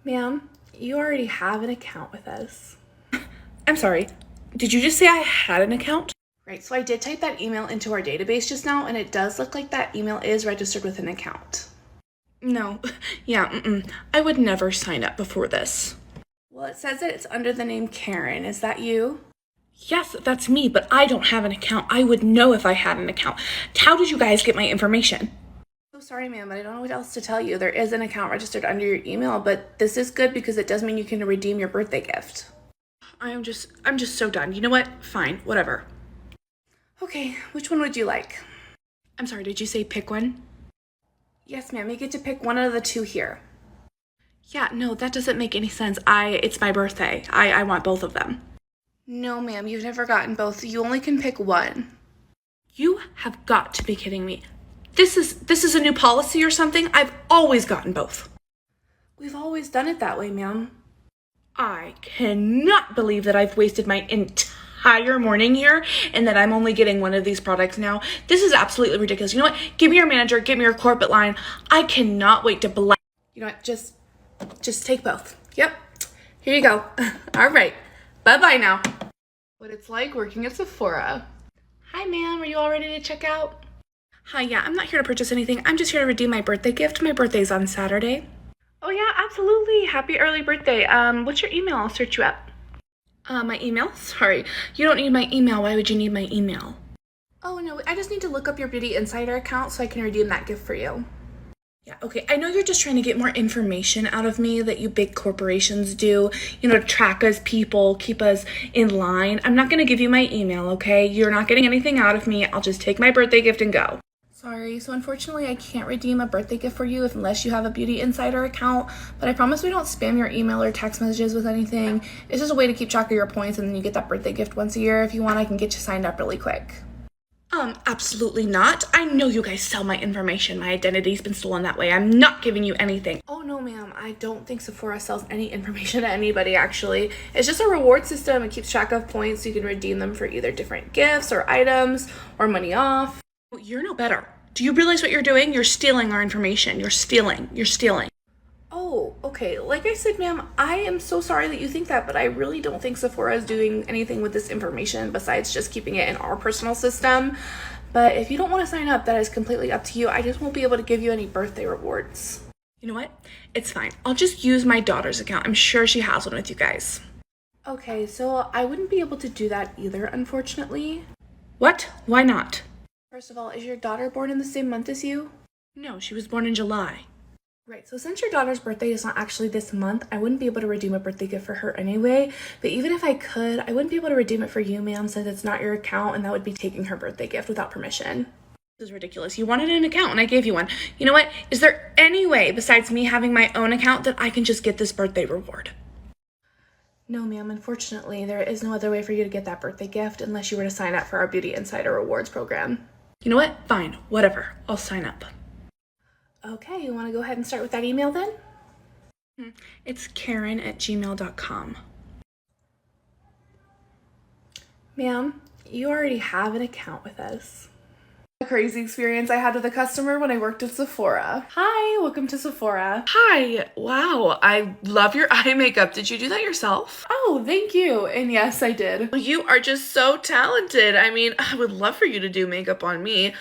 Ma'am, you already have an account with us. I'm sorry, did you just say I had an account? Right, so I did type that email into our database just now, and it does look like that email is registered with an account. No, yeah, I would never sign up before this. Well, it says that it's under the name Karen. Is that you? Yes, that's me, but I don't have an account. I would know if I had an account. How did you guys get my information? So sorry, ma'am, but I don't know what else to tell you. There is an account registered under your email, but this is good because it does mean you can redeem your birthday gift. I'm just so done. You know what? Fine, whatever. Okay, which one would you like? I'm sorry, did you say pick one? Yes, ma'am, you get to pick one out of the two here. Yeah, no, that doesn't make any sense. It's my birthday. I want both of them. No, ma'am, you've never gotten both. You only can pick one. You have got to be kidding me. This is a new policy or something? I've always gotten both. We've always done it that way, ma'am. I cannot believe that I've wasted my entire morning here and that I'm only getting one of these products now. This is absolutely ridiculous. You know what? Give me your manager, give me your corporate line. I cannot wait to blast. You know what? Just take both. Yep. Here you go. All right. Bye-bye now. What it's like working at Sephora. Hi, ma'am. Are you all ready to check out? Hi, yeah, I'm not here to purchase anything. I'm just here to redeem my birthday gift. My birthday's on Saturday. Oh, yeah, absolutely. Happy early birthday. What's your email? I'll search you up. My email? Sorry. You don't need my email. Why would you need my email? Oh, no, I just need to look up your Beauty Insider account so I can redeem that gift for you. Yeah, okay, I know you're just trying to get more information out of me that you big corporations do, to track us people, keep us in line. I'm not going to give you my email, okay? You're not getting anything out of me. I'll just take my birthday gift and go. Sorry, so unfortunately I can't redeem a birthday gift for you unless you have a Beauty Insider account, but I promise we don't spam your email or text messages with anything. It's just a way to keep track of your points, and then you get that birthday gift once a year. If you want, I can get you signed up really quick. Absolutely not. I know you guys sell my information. My identity's been stolen that way. I'm not giving you anything. Oh, no, ma'am. I don't think Sephora sells any information to anybody, actually. It's just a reward system. It keeps track of points so you can redeem them for either different gifts or items or money off. You're no better. Do you realize what you're doing? You're stealing our information. You're stealing. Oh, okay. Like I said, ma'am, I am so sorry that you think that, but I really don't think Sephora is doing anything with this information besides just keeping it in our personal system. But if you don't want to sign up, that is completely up to you. I just won't be able to give you any birthday rewards. You know what? It's fine. I'll just use my daughter's account. I'm sure she has one with you guys. Okay, so I wouldn't be able to do that either, unfortunately. What? Why not? First of all, is your daughter born in the same month as you? No, she was born in July. Right, so since your daughter's birthday is not actually this month, I wouldn't be able to redeem a birthday gift for her anyway. But even if I could, I wouldn't be able to redeem it for you, ma'am, since it's not your account, and that would be taking her birthday gift without permission. This is ridiculous. You wanted an account and I gave you one. You know what? Is there any way besides me having my own account that I can just get this birthday reward? No, ma'am, unfortunately, there is no other way for you to get that birthday gift unless you were to sign up for our Beauty Insider Rewards program. You know what? Fine, whatever. I'll sign up. Okay, you want to go ahead and start with that email then? It's Karen@gmail.com. Ma'am, you already have an account with us. A crazy experience I had with a customer when I worked at Sephora. Hi, welcome to Sephora. Hi, wow, I love your eye makeup. Did you do that yourself? Oh, thank you. And yes, I did. You are just so talented. I mean, I would love for you to do makeup on me.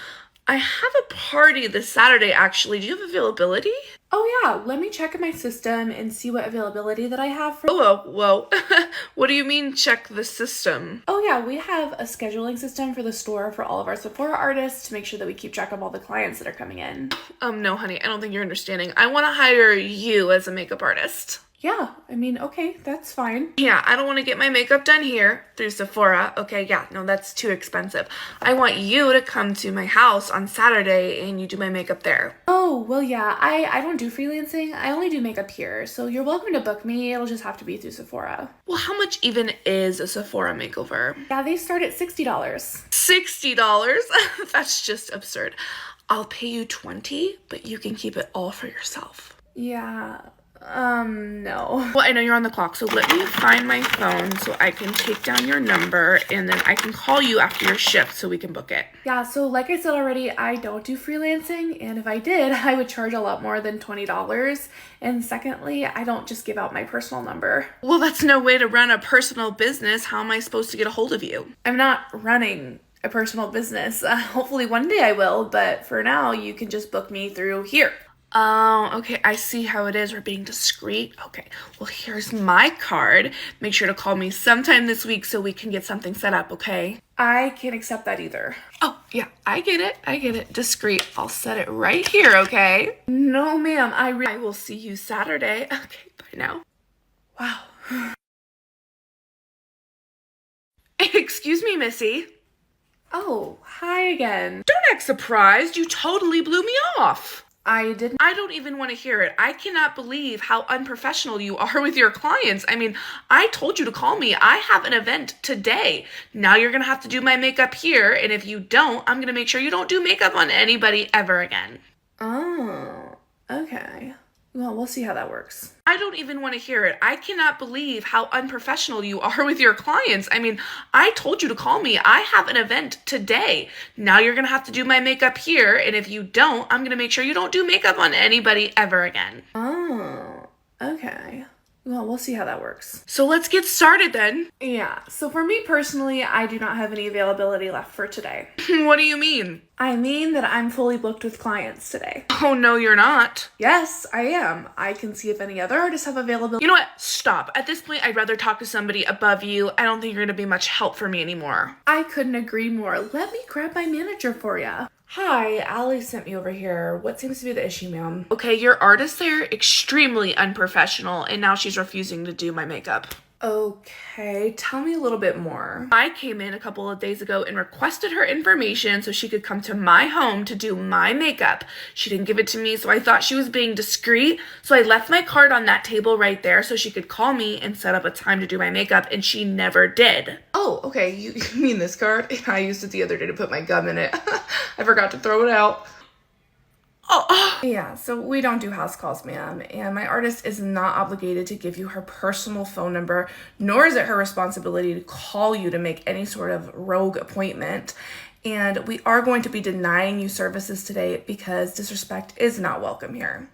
I have a party this Saturday, actually. Do you have availability? Oh, yeah. Let me check in my system and see what availability that I have for— Whoa. What do you mean, check the system? Oh, yeah. We have a scheduling system for the store for all of our Sephora artists to make sure that we keep track of all the clients that are coming in. No, honey. I don't think you're understanding. I want to hire you as a makeup artist. Yeah, I mean, okay, that's fine. Yeah, I don't want to get my makeup done here through Sephora. Okay, yeah, no, that's too expensive. I want you to come to my house on Saturday and you do my makeup there. Oh, well, yeah, I don't do freelancing. I only do makeup here, so you're welcome to book me. It'll just have to be through Sephora. Well, how much even is a Sephora makeover? Yeah, they start at $60. $60? That's just absurd. I'll pay you $20, but you can keep it all for yourself. Yeah. No. Well, I know you're on the clock, so let me find my phone so I can take down your number and then I can call you after your shift so we can book it. Yeah, so like I said already, I don't do freelancing, and if I did, I would charge a lot more than $20. And secondly, I don't just give out my personal number. Well, that's no way to run a personal business. How am I supposed to get a hold of you? I'm not running a personal business. Hopefully one day I will, but for now, you can just book me through here. Oh, okay. I see how it is. We're being discreet. Okay. Well, here's my card. Make sure to call me sometime this week so we can get something set up, okay? I can't accept that either. Oh, yeah. I get it. I get it. Discreet. I'll set it right here, okay? No, ma'am. I will see you Saturday. Okay. Bye now. Wow. Excuse me, Missy. Oh, hi again. Don't act surprised. You totally blew me off. I didn't. I don't even want to hear it. I cannot believe how unprofessional you are with your clients. I mean, I told you to call me. I have an event today. Now you're going to have to do my makeup here. And if you don't, I'm going to make sure you don't do makeup on anybody ever again. Oh, okay. Well, we'll see how that works. I don't even want to hear it. I cannot believe how unprofessional you are with your clients. I mean, I told you to call me. I have an event today. Now you're going to have to do my makeup here. And if you don't, I'm going to make sure you don't do makeup on anybody ever again. Oh, okay. Well, we'll see how that works. So let's get started then. Yeah, so for me personally, I do not have any availability left for today. What do you mean? I mean that I'm fully booked with clients today. Oh, no, you're not. Yes, I am. I can see if any other artists have availability. You know what? Stop. At this point, I'd rather talk to somebody above you. I don't think you're going to be much help for me anymore. I couldn't agree more. Let me grab my manager for you. Hi, Allie sent me over here. What seems to be the issue, ma'am? Okay, your artist there, extremely unprofessional, and now she's refusing to do my makeup. Okay, tell me a little bit more. I came in a couple of days ago and requested her information so she could come to my home to do my makeup. She didn't give it to me, so I thought she was being discreet. So I left my card on that table right there so she could call me and set up a time to do my makeup, and she never did. Oh, okay, you mean this card? I used it the other day to put my gum in it. I forgot to throw it out. Oh. Yeah, so we don't do house calls, ma'am, and my artist is not obligated to give you her personal phone number, nor is it her responsibility to call you to make any sort of rogue appointment. And we are going to be denying you services today because disrespect is not welcome here.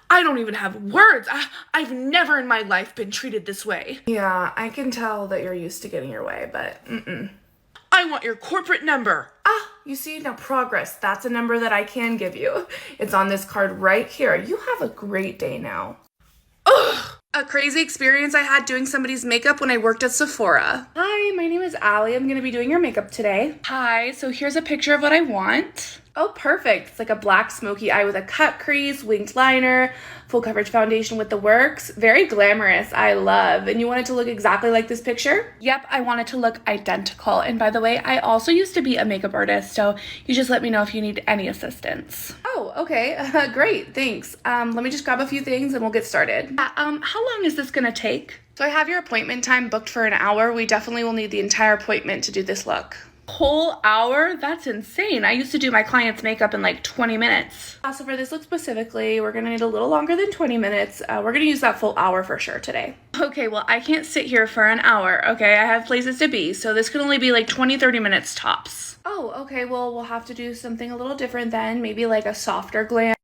I don't even have words. I've never in my life been treated this way. Yeah, I can tell that you're used to getting your way, but I want your corporate number. You see, now progress, that's a number that I can give you. It's on this card right here. You have a great day now. Ugh! A crazy experience I had doing somebody's makeup when I worked at Sephora. Hi, my name is Allie. I'm gonna be doing your makeup today. Hi, so here's a picture of what I want. Oh, perfect. It's like a black smoky eye with a cut crease, winged liner, full coverage foundation with the works. Very glamorous. I love. And you want it to look exactly like this picture? Yep, I want it to look identical. And by the way, I also used to be a makeup artist, so you just let me know if you need any assistance. Oh, okay. Great. Thanks. Let me just grab a few things and we'll get started. How long is this gonna take? So I have your appointment time booked for an hour. We definitely will need the entire appointment to do this look. Whole hour? That's insane. I used to do my client's makeup in like 20 minutes. So for this look specifically, we're gonna need a little longer than 20 minutes. We're gonna use that full hour for sure today. Okay, well, I can't sit here for an hour, okay? I have places to be, so this could only be like 20-30 minutes tops. Oh, okay, well, we'll have to do something a little different then. Maybe like a softer glam.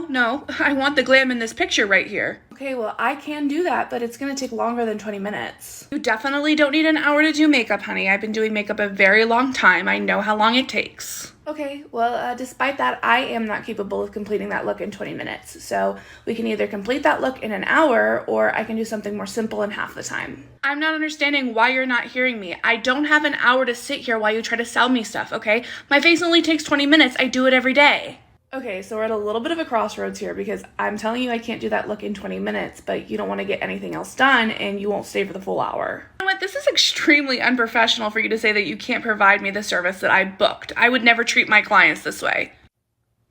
No. I want the glam in this picture right here. Okay, well, I can do that, but it's gonna take longer than 20 minutes. You definitely don't need an hour to do makeup, honey. I've been doing makeup a very long time. I know how long it takes. Okay, well, despite that, I am not capable of completing that look in 20 minutes. So we can either complete that look in an hour, or I can do something more simple in half the time. I'm not understanding why you're not hearing me. I don't have an hour to sit here while you try to sell me stuff, okay? My face only takes 20 minutes. I do it every day. Okay, so we're at a little bit of a crossroads here because I'm telling you I can't do that look in 20 minutes, but you don't want to get anything else done and you won't stay for the full hour. You know what? This is extremely unprofessional for you to say that you can't provide me the service that I booked. I would never treat my clients this way.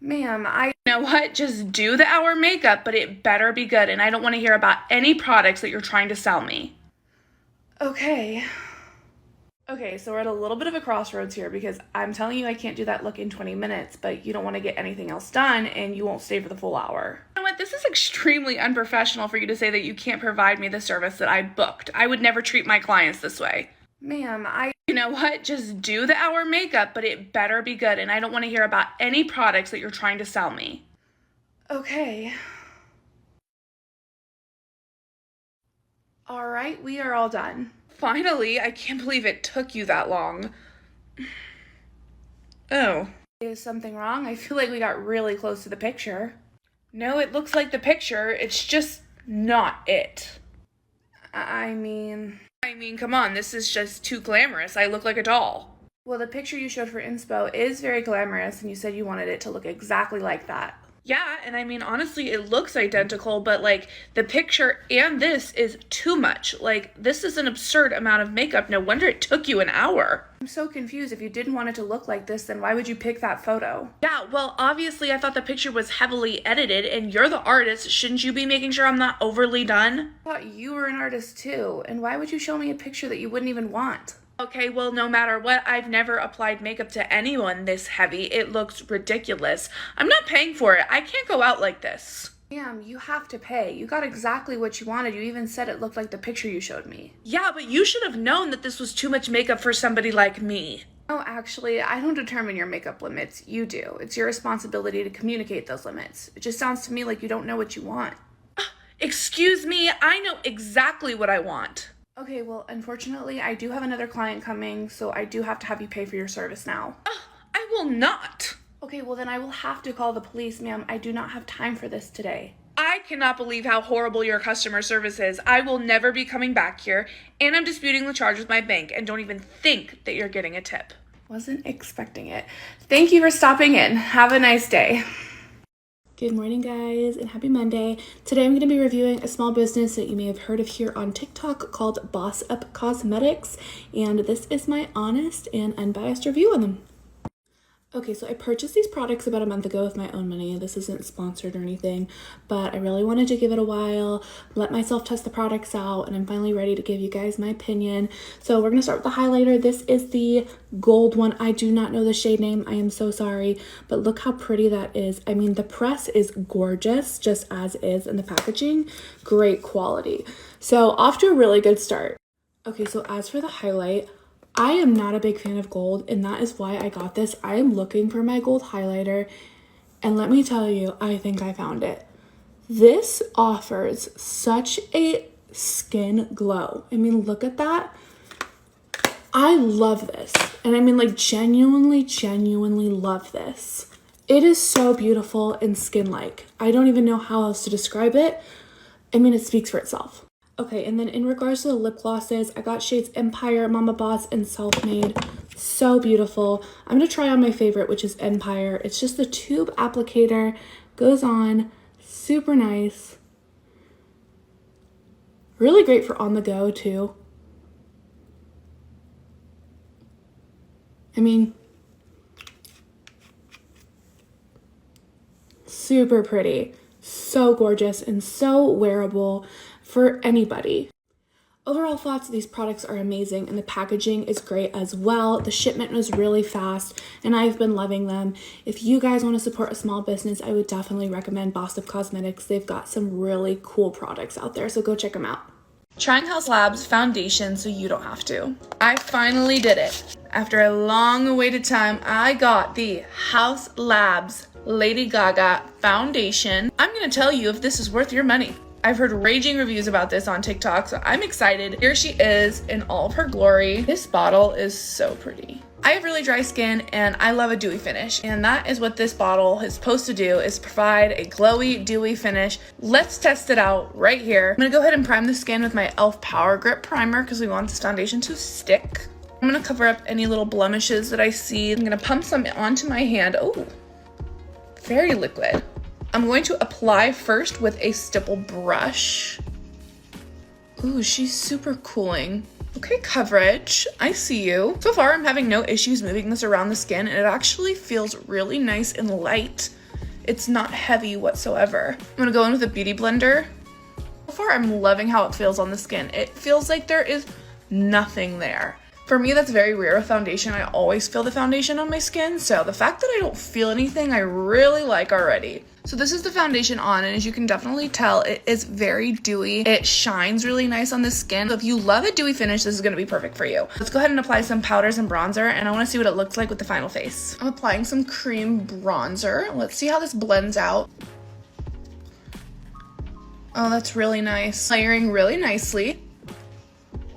Ma'am, You know what? Just do the hour makeup, but it better be good, and I don't want to hear about any products that you're trying to sell me. Okay, so we're at a little bit of a crossroads here because I'm telling you I can't do that look in 20 minutes, but you don't want to get anything else done and you won't stay for the full hour. You know what? what? This is extremely unprofessional for you to say that you can't provide me the service that I booked. I would never treat my clients this way. Ma'am, You know what? Just do the hour makeup, but it better be good, and I don't want to hear about any products that you're trying to sell me. Okay. All right, we are all done. Finally, I can't believe it took you that long. Oh. Is something wrong? I feel like we got really close to the picture. No, it looks like the picture. It's just not it. I mean, come on, this is just too glamorous. I look like a doll. Well, the picture you showed for inspo is very glamorous, and you said you wanted it to look exactly like that. Yeah, and I mean, honestly, it looks identical, but like the picture and this is too much. Like, this is an absurd amount of makeup. No wonder it took you an hour. I'm so confused. If you didn't want it to look like this, then why would you pick that photo? Yeah, well, obviously I thought the picture was heavily edited, and you're the artist. Shouldn't you be making sure I'm not overly done? I thought you were an artist too, and why would you show me a picture that you wouldn't even want? Okay, well, no matter what, I've never applied makeup to anyone this heavy. It looks ridiculous. I'm not paying for it. I can't go out like this. Ma'am, you have to pay. You got exactly what you wanted. You even said it looked like the picture you showed me. Yeah, but you should have known that this was too much makeup for somebody like me. No, actually, I don't determine your makeup limits. You do. It's your responsibility to communicate those limits. It just sounds to me like you don't know what you want. Excuse me, I know exactly what I want. Okay, well, unfortunately, I do have another client coming, so I do have to have you pay for your service now. I will not. Okay, well, then I will have to call the police, ma'am. I do not have time for this today. I cannot believe how horrible your customer service is. I will never be coming back here, and I'm disputing the charge with my bank, and don't even think that you're getting a tip. Wasn't expecting it. Thank you for stopping in. Have a nice day. Good morning, guys, and happy Monday. Today I'm going to be reviewing a small business that you may have heard of here on TikTok called Boss Up Cosmetics, and this is my honest and unbiased review on them. Okay, so I purchased these products about a month ago with my own money. This isn't sponsored or anything, but I really wanted to give it a while, let myself test the products out, and I'm finally ready to give you guys my opinion. So we're going to start with the highlighter. This is the gold one. I do not know the shade name. I am so sorry, but look how pretty that is. I mean, the press is gorgeous, just as is, and the packaging, great quality. So off to a really good start. Okay, so as for the highlight, I am not a big fan of gold, and that is why I got this. I am looking for my gold highlighter, and let me tell you, I think I found it. This offers such a skin glow. I mean, look at that. I love this, and I mean, like, genuinely love this. It is so beautiful and skin-like. I don't even know how else to describe it. I mean, it speaks for itself. Okay, and then in regards to the lip glosses, I got shades Empire, Mama Boss, and Self-Made. So beautiful. I'm going to try on my favorite, which is Empire. It's just a tube applicator. Goes on. Super nice. Really great for on the go, too. I mean, super pretty. So gorgeous and so wearable for anybody. Overall thoughts, these products are amazing, and the packaging is great as well. The shipment was really fast, and I've been loving them. If you guys want to support a small business, I would definitely recommend Boss Up Cosmetics. They've got some really cool products out there, so go check them out. Trying House Labs foundation so you don't have to. I finally did it. After a long awaited time, I got the House Labs Lady Gaga foundation. I'm gonna tell you if this is worth your money. I've heard raging reviews about this on TikTok, so I'm excited. Here she is in all of her glory. This bottle is so pretty. I have really dry skin, and I love a dewy finish, and that is what this bottle is supposed to do, is provide a glowy, dewy finish. Let's test it out right here. I'm gonna go ahead and prime the skin with my e.l.f. Power Grip Primer because we want this foundation to stick. I'm gonna cover up any little blemishes that I see. I'm gonna pump some onto my hand. Oh, very liquid. I'm going to apply first with a stipple brush. Ooh, she's super cooling. Okay, coverage, I see you. So far, I'm having no issues moving this around the skin, and it actually feels really nice and light. It's not heavy whatsoever. I'm gonna go in with a beauty blender. So far, I'm loving how it feels on the skin. It feels like there is nothing there. For me, that's very rare with foundation. I always feel the foundation on my skin, so the fact that I don't feel anything, I really like already. So this is the foundation on, and as you can definitely tell, it is very dewy. It shines really nice on the skin. So if you love a dewy finish, this is going to be perfect for you. Let's go ahead and apply some powders and bronzer, and I want to see what it looks like with the final face. I'm applying some cream bronzer. Let's see how this blends out. Oh, that's really nice. Layering really nicely.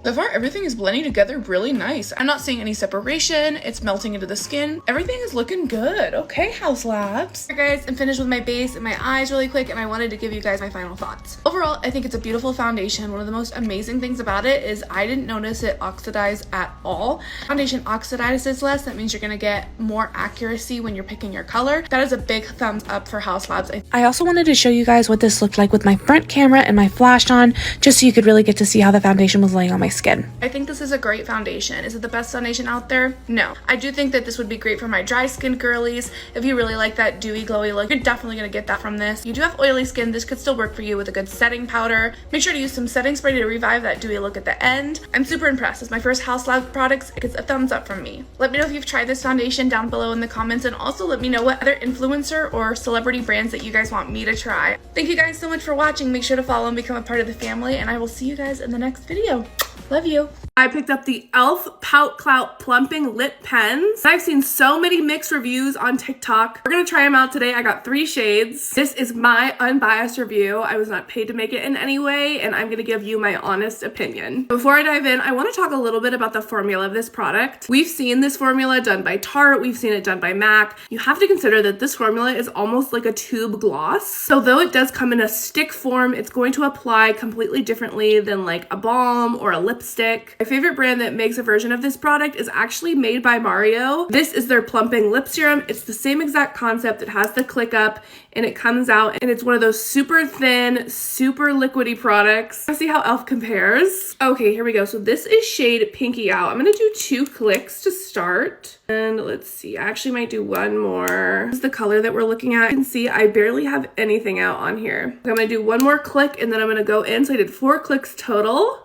So far, everything is blending together really nice. I'm not seeing any separation. It's melting into the skin. Everything is looking good. Okay, Haus Labs. Alright guys, I'm finished with my base and my eyes really quick, and I wanted to give you guys my final thoughts. Overall, I think it's a beautiful foundation. One of the most amazing things about it is I didn't notice it oxidize at all. Foundation oxidizes less. That means you're gonna get more accuracy when you're picking your color. That is a big thumbs up for Haus Labs. I also wanted to show you guys what this looked like with my front camera and my flash on, just so you could really get to see how the foundation was laying on my skin. I think this is a great foundation. Is it the best foundation out there? No. I do think that this would be great for my dry skin girlies. If you really like that dewy, glowy look, you're definitely gonna get that from this. You do have oily skin, this could still work for you with a good setting powder. Make sure to use some setting spray to revive that dewy look at the end. I'm super impressed. It's my first Haus Labs products. It gets a thumbs up from me. Let me know if you've tried this foundation down below in the comments, and also let me know what other influencer or celebrity brands that you guys want me to try. Thank you guys so much for watching. Make sure to follow and become a part of the family, and I will see you guys in the next video. Love you. I picked up the e.l.f. Pout Clout Plumping Lip Pens. I've seen so many mixed reviews on TikTok. We're gonna try them out today. I got 3 shades. This is my unbiased review. I was not paid to make it in any way, and I'm gonna give you my honest opinion. Before I dive in, I wanna talk a little bit about the formula of this product. We've seen this formula done by Tarte. We've seen it done by MAC. You have to consider that this formula is almost like a tube gloss. So though it does come in a stick form, it's going to apply completely differently than like a balm or a lipstick. My favorite brand that makes a version of this product is actually made by Mario. This is their plumping lip serum. It's the same exact concept. It has the click up and it comes out, and it's one of those super thin, super liquidy products. Let's see how e.l.f. compares. Okay, here we go. So this is shade Pinky Out. I'm gonna do 2 clicks to start. And let's see, I actually might do 1 more. This is the color that we're looking at. You can see I barely have anything out on here. I'm gonna do 1 more click and then I'm gonna go in. So I did 4 clicks total.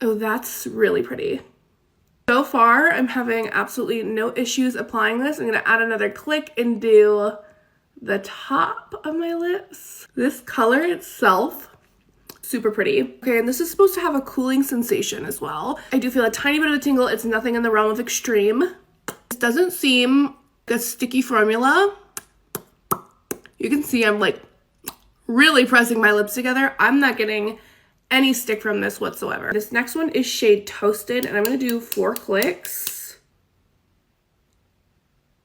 Oh, that's really pretty. So far, I'm having absolutely no issues applying this. I'm gonna add another click and do the top of my lips. This color itself, super pretty. Okay, and this is supposed to have a cooling sensation as well. I do feel a tiny bit of a tingle. It's nothing in the realm of extreme. This doesn't seem like a sticky formula. You can see I'm like really pressing my lips together. I'm not getting any stick from this whatsoever. This next one is shade Toasted, and I'm gonna do 4 clicks.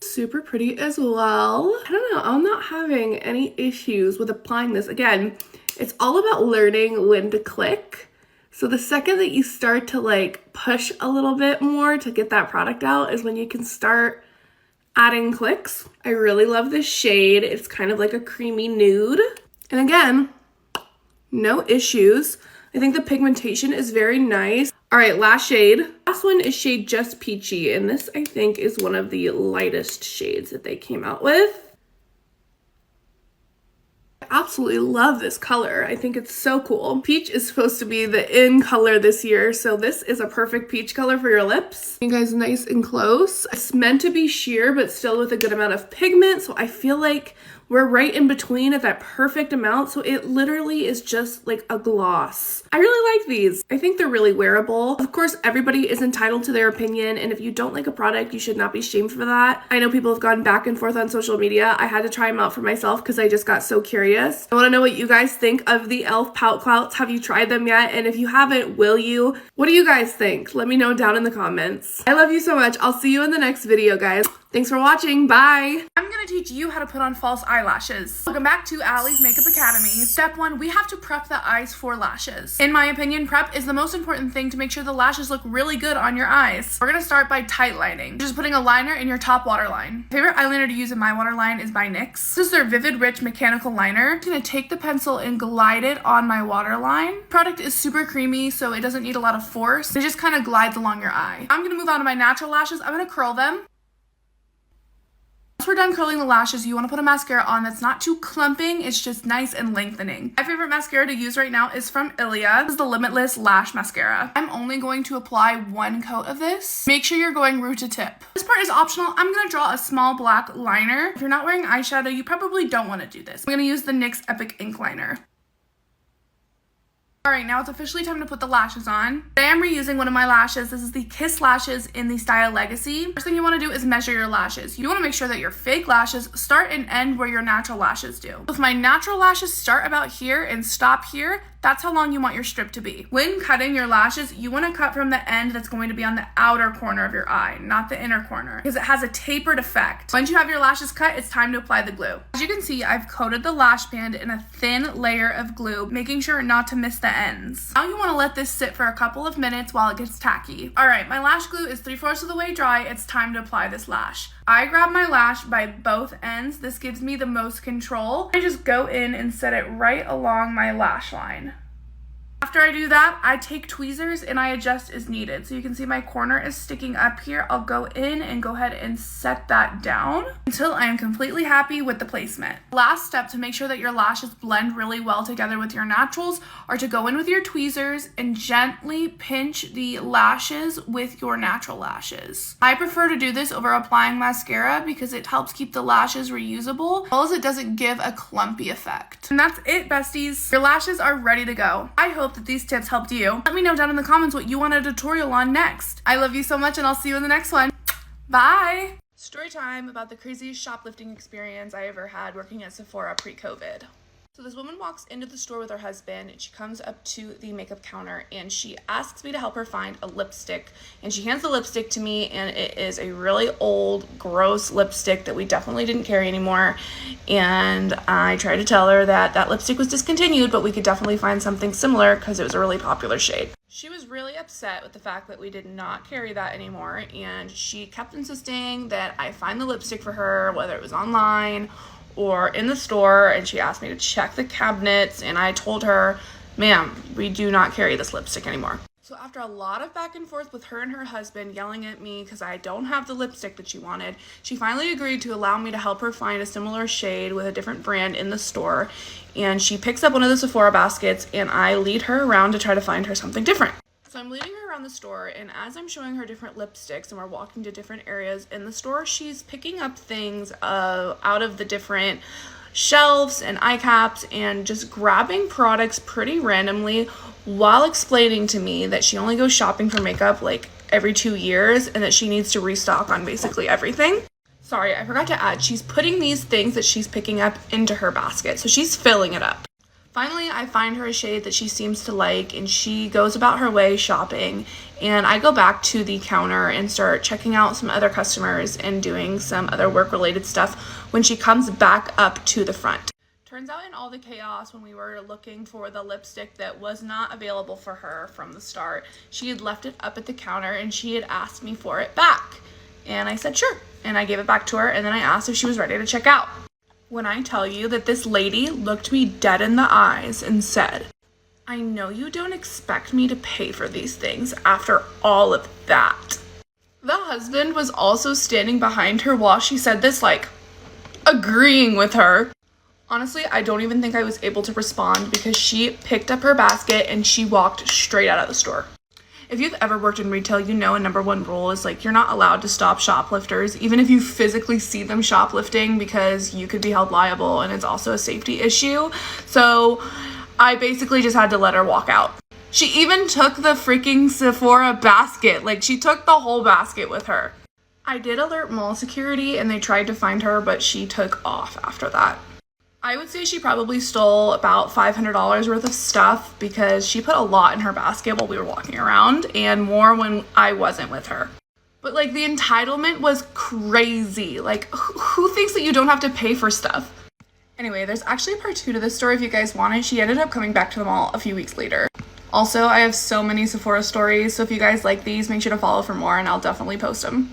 Super pretty as well. I don't know, I'm not having any issues with applying this. Again, it's all about learning when to click. So the second that you start to like push a little bit more to get that product out is when you can start adding clicks. I really love this shade. It's kind of like a creamy nude. And again, no issues. I think the pigmentation is very nice. All right, last shade. Last one is shade Just Peachy, and this I think is one of the lightest shades that they came out with. I absolutely love this color. I think it's so cool. Peach is supposed to be the in color this year, so this is a perfect peach color for your lips. You guys, nice and close. It's meant to be sheer, but still with a good amount of pigment, so I feel like we're right in between at that perfect amount, so it literally is just like a gloss. I really like these. I think they're really wearable. Of course, everybody is entitled to their opinion, and if you don't like a product, you should not be shamed for that. I know people have gone back and forth on social media. I had to try them out for myself because I just got so curious. I want to know what you guys think of the e.l.f. Pout Clouts. Have you tried them yet? And if you haven't, will you? What do you guys think? Let me know down in the comments. I love you so much. I'll see you in the next video, guys. Thanks for watching. Bye. I'm gonna teach you how to put on false eyelashes. Welcome back to Allie's Makeup Academy. Step 1, we have to prep the eyes for lashes. In my opinion, prep is the most important thing to make sure the lashes look really good on your eyes. We're gonna start by tight lining. Just putting a liner in your top waterline. Favorite eyeliner to use in my waterline is by NYX. This is their Vivid Rich Mechanical Liner. I'm gonna take the pencil and glide it on my waterline. Product is super creamy, so it doesn't need a lot of force. It just kind of glides along your eye. I'm gonna move on to my natural lashes. I'm gonna curl them. Once we're done curling the lashes, you want to put a mascara on that's not too clumping. It's just nice and lengthening. My favorite mascara to use right now is from Ilia. This is the Limitless Lash Mascara. I'm only going to apply one coat of this. Make sure you're going root to tip. This part is optional. I'm going to draw a small black liner. If you're not wearing eyeshadow, you probably don't want to do this. I'm going to use the NYX Epic Ink Liner. Alright, now it's officially time to put the lashes on. Today I'm reusing one of my lashes. This is the Kiss lashes in the Style Legacy. First thing you want to do is measure your lashes. You want to make sure that your fake lashes start and end where your natural lashes do. If my natural lashes start about here and stop here, that's how long you want your strip to be. When cutting your lashes, you want to cut from the end that's going to be on the outer corner of your eye, not the inner corner, because it has a tapered effect. Once you have your lashes cut, it's time to apply the glue. As you can see, I've coated the lash band in a thin layer of glue, making sure not to miss the ends. Now you want to let this sit for a couple of minutes while it gets tacky. Alright, my lash glue is 3/4 of the way dry. It's time to apply this lash. I grab my lash by both ends. This gives me the most control. I just go in and set it right along my lash line. After I do that, I take tweezers and I adjust as needed. So you can see my corner is sticking up here. I'll go in and go ahead and set that down until I am completely happy with the placement. Last step to make sure that your lashes blend really well together with your naturals are to go in with your tweezers and gently pinch the lashes with your natural lashes. I prefer to do this over applying mascara because it helps keep the lashes reusable, as well as it doesn't give a clumpy effect. And that's it, besties. Your lashes are ready to go. I hope that these tips helped you. Let me know down in the comments what you want a tutorial on next. I love you so much and I'll see you in the next one. Bye! Story time about the craziest shoplifting experience I ever had working at Sephora pre-COVID. So this woman walks into the store with her husband and she comes up to the makeup counter and she asks me to help her find a lipstick, and she hands the lipstick to me, and it is a really old, gross lipstick that we definitely didn't carry anymore. And I tried to tell her that that lipstick was discontinued, but we could definitely find something similar because it was a really popular shade. She was really upset with the fact that we did not carry that anymore, and she kept insisting that I find the lipstick for her, whether it was online or in the store, and she asked me to check the cabinets, and I told her, ma'am, we do not carry this lipstick anymore. So after a lot of back and forth with her and her husband yelling at me because I don't have the lipstick that she wanted, she finally agreed to allow me to help her find a similar shade with a different brand in the store. And she picks up one of the Sephora baskets and I lead her around to try to find her something different. So I'm leading her around the store, and as I'm showing her different lipsticks and we're walking to different areas in the store, she's picking up things out of the different shelves and eye caps and just grabbing products pretty randomly while explaining to me that she only goes shopping for makeup like every 2 years and that she needs to restock on basically everything. Sorry, I forgot to add, she's putting these things that she's picking up into her basket, so she's filling it up. Finally, I find her a shade that she seems to like, and she goes about her way shopping, and I go back to the counter and start checking out some other customers and doing some other work-related stuff when she comes back up to the front. Turns out in all the chaos when we were looking for the lipstick that was not available for her from the start, she had left it up at the counter and she had asked me for it back. And I said sure, and I gave it back to her, and then I asked if she was ready to check out. When I tell you that this lady looked me dead in the eyes and said, I know you don't expect me to pay for these things after all of that. The husband was also standing behind her while she said this, like, agreeing with her. Honestly, I don't even think I was able to respond because she picked up her basket and she walked straight out of the store. If you've ever worked in retail, you know a number one rule is like you're not allowed to stop shoplifters, even if you physically see them shoplifting, because you could be held liable and it's also a safety issue. So I basically just had to let her walk out. She even took the freaking Sephora basket. Like, she took the whole basket with her. I did alert mall security and they tried to find her, but she took off after that. I would say she probably stole about $500 worth of stuff because she put a lot in her basket while we were walking around, and more when I wasn't with her. But like, the entitlement was crazy. Like, who thinks that you don't have to pay for stuff? Anyway, there's actually a part 2 to this story if you guys want it. She ended up coming back to the mall a few weeks later. Also, I have so many Sephora stories, so if you guys like these, make sure to follow for more and I'll definitely post them.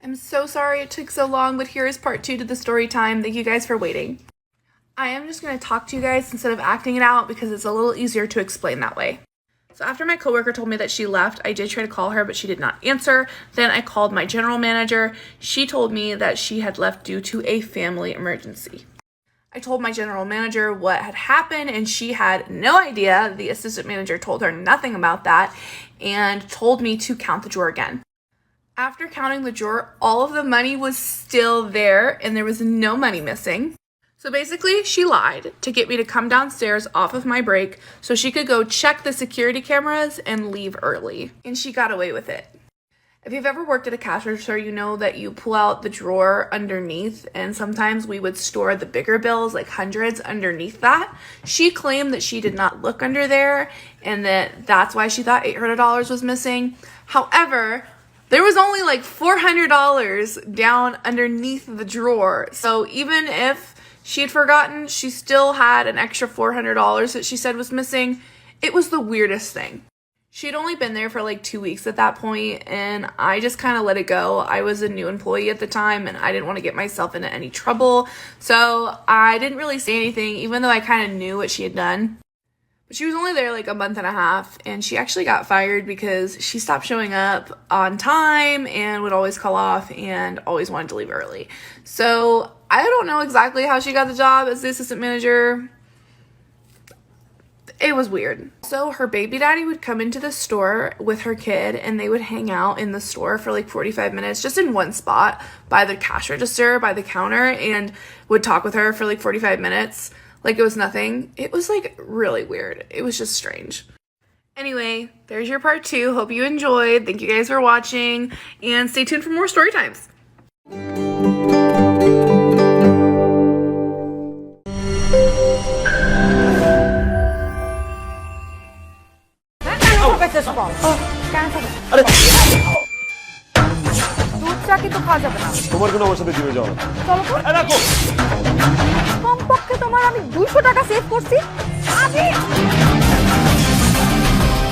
I'm so sorry it took so long, but here is part 2 to the story time. Thank you guys for waiting. I am just going to talk to you guys instead of acting it out because it's a little easier to explain that way. So after my coworker told me that she left, I did try to call her, but she did not answer. Then I called my general manager. She told me that she had left due to a family emergency. I told my general manager what had happened, and she had no idea. The assistant manager told her nothing about that and told me to count the drawer again. After counting the drawer, all of the money was still there, and there was no money missing. So basically, she lied to get me to come downstairs off of my break so she could go check the security cameras and leave early. And she got away with it. If you've ever worked at a cash register, you know that you pull out the drawer underneath, and sometimes we would store the bigger bills, like hundreds, underneath that. She claimed that she did not look under there and that's why she thought $800 was missing. However, there was only like $400 down underneath the drawer. So even if she had forgotten, she still had an extra $400 that she said was missing. It was the weirdest thing. She had only been there for like 2 weeks at that point, and I just kind of let it go. I was a new employee at the time, and I didn't want to get myself into any trouble. So I didn't really say anything, even though I kind of knew what she had done. But she was only there like a month and a half, and she actually got fired because she stopped showing up on time and would always call off and always wanted to leave early. So I don't know exactly how she got the job as the assistant manager. It was weird. So her baby daddy would come into the store with her kid, and they would hang out in the store for like 45 minutes just in one spot by the cash register, by the counter, and would talk with her for like 45 minutes like it was nothing. It was like really weird. It was just strange. Anyway, there's your part 2. Hope you enjoyed. Thank you guys for watching, and stay tuned for more story times. তোমার কোনো আমার সাথে জিমে যাও না। কমপক্ষে তোমার আমি 200 টাকা সেভ করছি।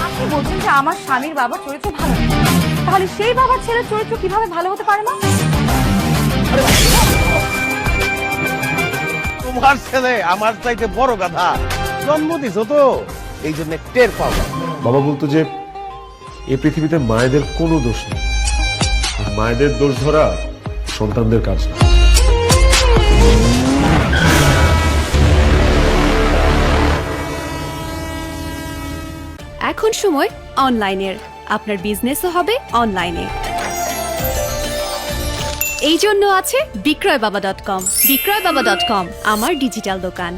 আপনি বলছেন যে আমার স্বামীর বাবার চরিত্র ভালো, তাহলে সেই বাবার ছেলের চরিত্র কিভাবে ভালো হতে পারে না? তোমার ছেলে আমার চাইতে বড় গাধা। জন্ম দিছো তো, এই জন্য টের পাও। বাবা বলতো যে এই পৃথিবীতে মায়েদের কোনো দোষ নেই, আর মায়েদের দোষ ধরা সন্তানদের কাজ না। এখন সময় অনলাইনের, আপনার বিজনেসও হবে অনলাইনে। এই জন্য আছে বিক্রয়বাবা.com। বিক্রয়বাবা.com আমার ডিজিটাল দোকান।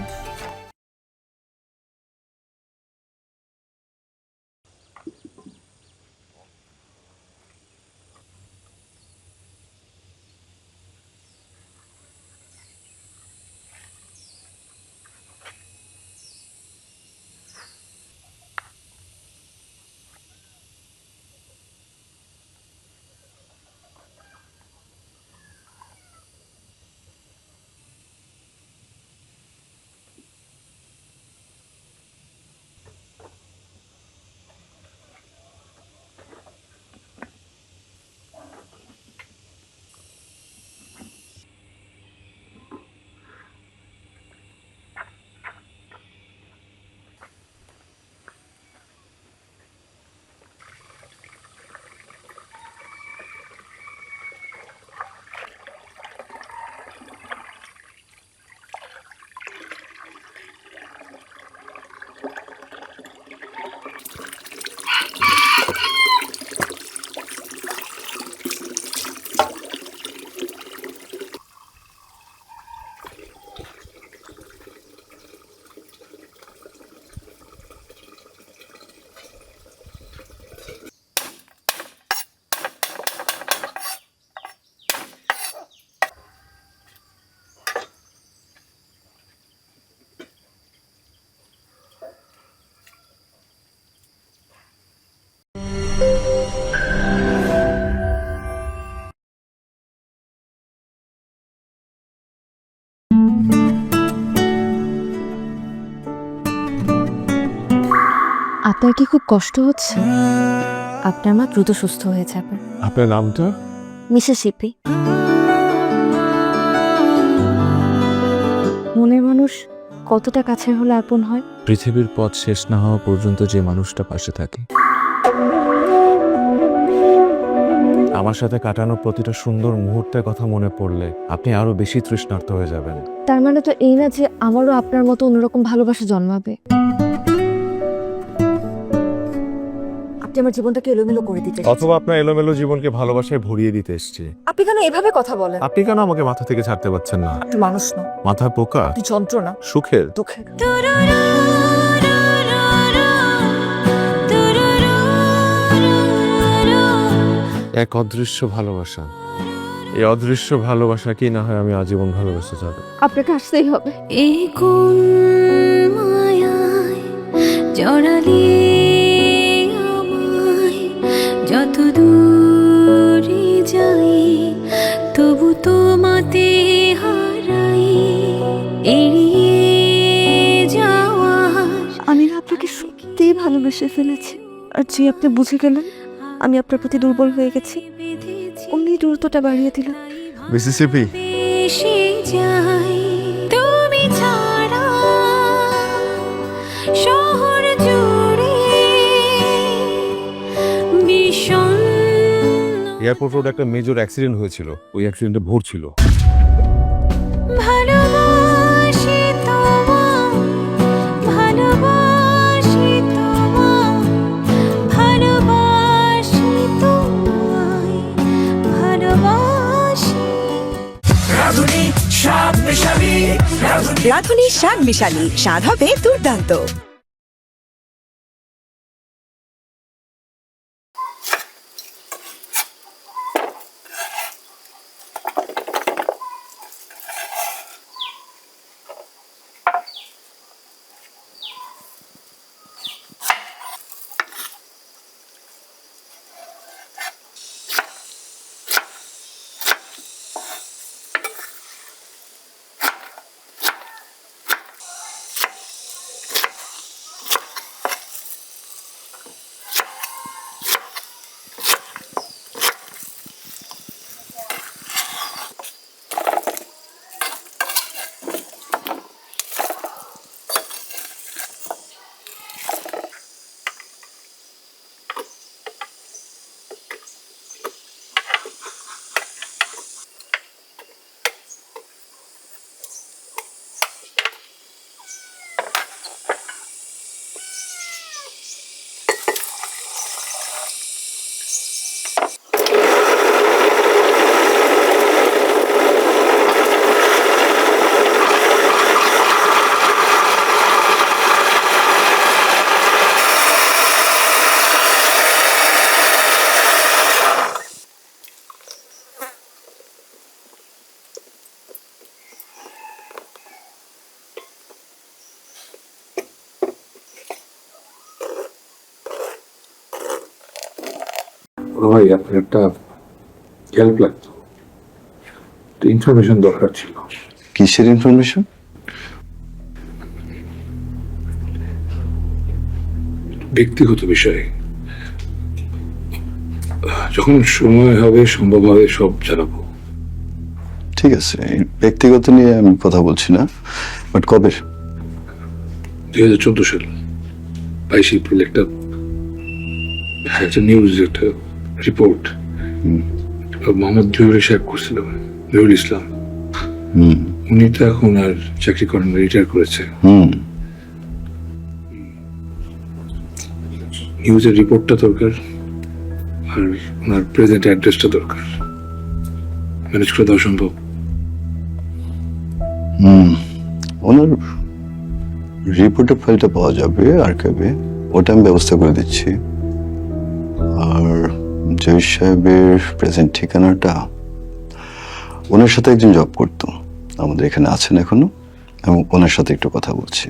আপনার কি খুব কষ্ট হচ্ছে? আপনার মা দ্রুত সুস্থ হয়ে যাবে। আপনার নামটা? মিসিসিপি। মনের মানুষ কতটা কাছের হলে আপন হয়? পৃথিবীর পথ শেষ না হওয়া পর্যন্ত যে মানুষটা পাশে থাকে। আমার সাথে কাটানো প্রতিটা সুন্দর মুহূর্তের কথা মনে পড়লে আপনি আরো বেশি তৃষ্ণার্ত হয়ে যাবেন। তার মানে তো এই না যে আমারও আপনার মতো অন্যরকম ভালোবাসা জন্মাবে। আপনি আমার জীবনটাকে এলোমেলো করে দিতে চাচ্ছেন। অথবা আপনার এলোমেলো জীবনকে ভালোবাসায় ভরিয়ে দিতে এসেছি। আপনি কেন এভাবে কথা বলেন? আপনি কেন আমাকে মাথা থেকে ছাড়তে পারছেন না? আপনি মানুষ না, মাথা পোকা, আপনি যন্ত্রণা, সুখের। দুঃখের। এক অদৃশ্য ভালোবাসা। এই অদৃশ্য ভালোবাসাকেই না হয় আমি আজীবন ভালোবেসে যাব। আপনাকে আসতেই হবে। এই কোন মায়ায় জড়ালি আমায়, যত দূরে যাই তবু তোমাতে হারাই, এড়িয়ে যাওয়ার। আমি না আপনাকে সত্যিই ভালোবেসে ফেলেছি, আর যে আপনি বুঝে গেলেন আমি আপনার প্রতি দুর্বল হয়ে গেছি, অমনি দূরত্বটা বাড়িয়ে দিল। মিসিসিপি। বেশি যাই তুমি ছাড়া শহর জুড়ে বিষণ্ণ এয়ারপোর্ট রোড একটা মেজর অ্যাক্সিডেন্ট হয়েছিল, ওই অ্যাক্সিডেন্টে ভোর ছিল। ভালোবাসি তোমায়, ভালোবাসি তোমায়, ভালোবাসি তোমায়, ভালোবাসি। রাঁধুনি শাক মিশালি, স্বাদ হবে দুর্দান্ত। ভাই আপনার একটা হেল্প লাগতো, ইনফরমেশন দরকার ছিল। কিসের ইনফরমেশন? ব্যক্তিগত বিষয়ে, যখন সময় হবে সম্ভব হবে সব জানাবো। ঠিক আছে, ব্যক্তিগত নিয়ে আমি কথা বলছি না, বাট কবে? 2014 সাল 22 এপ্রিল একটা নিউজ, একটা রিপোর্ট মোহাম্মদ জহিরুল সাহেব করছিল, জহিরুল ইসলাম। উনি তো এখন আর চাকরি করেন, রিটায়ার করেছে। নিউজের রিপোর্টটা দরকার, আর ওনার প্রেজেন্ট অ্যাড্রেসটা দরকার। ম্যানেজ করে দেওয়া সম্ভব? ওনার রিপোর্টের ফাইলটা পাওয়া যাবে আর্কাইভে, ওটা আমি ব্যবস্থা করে দিচ্ছি। আর জয় সাহেবের প্রেজেন্ট ঠিকানাটা, ওনার সাথে একজন জব করতো, আমাদের এখানে আছেন এখনো, এবং ওনার সাথে একটু কথা বলছি।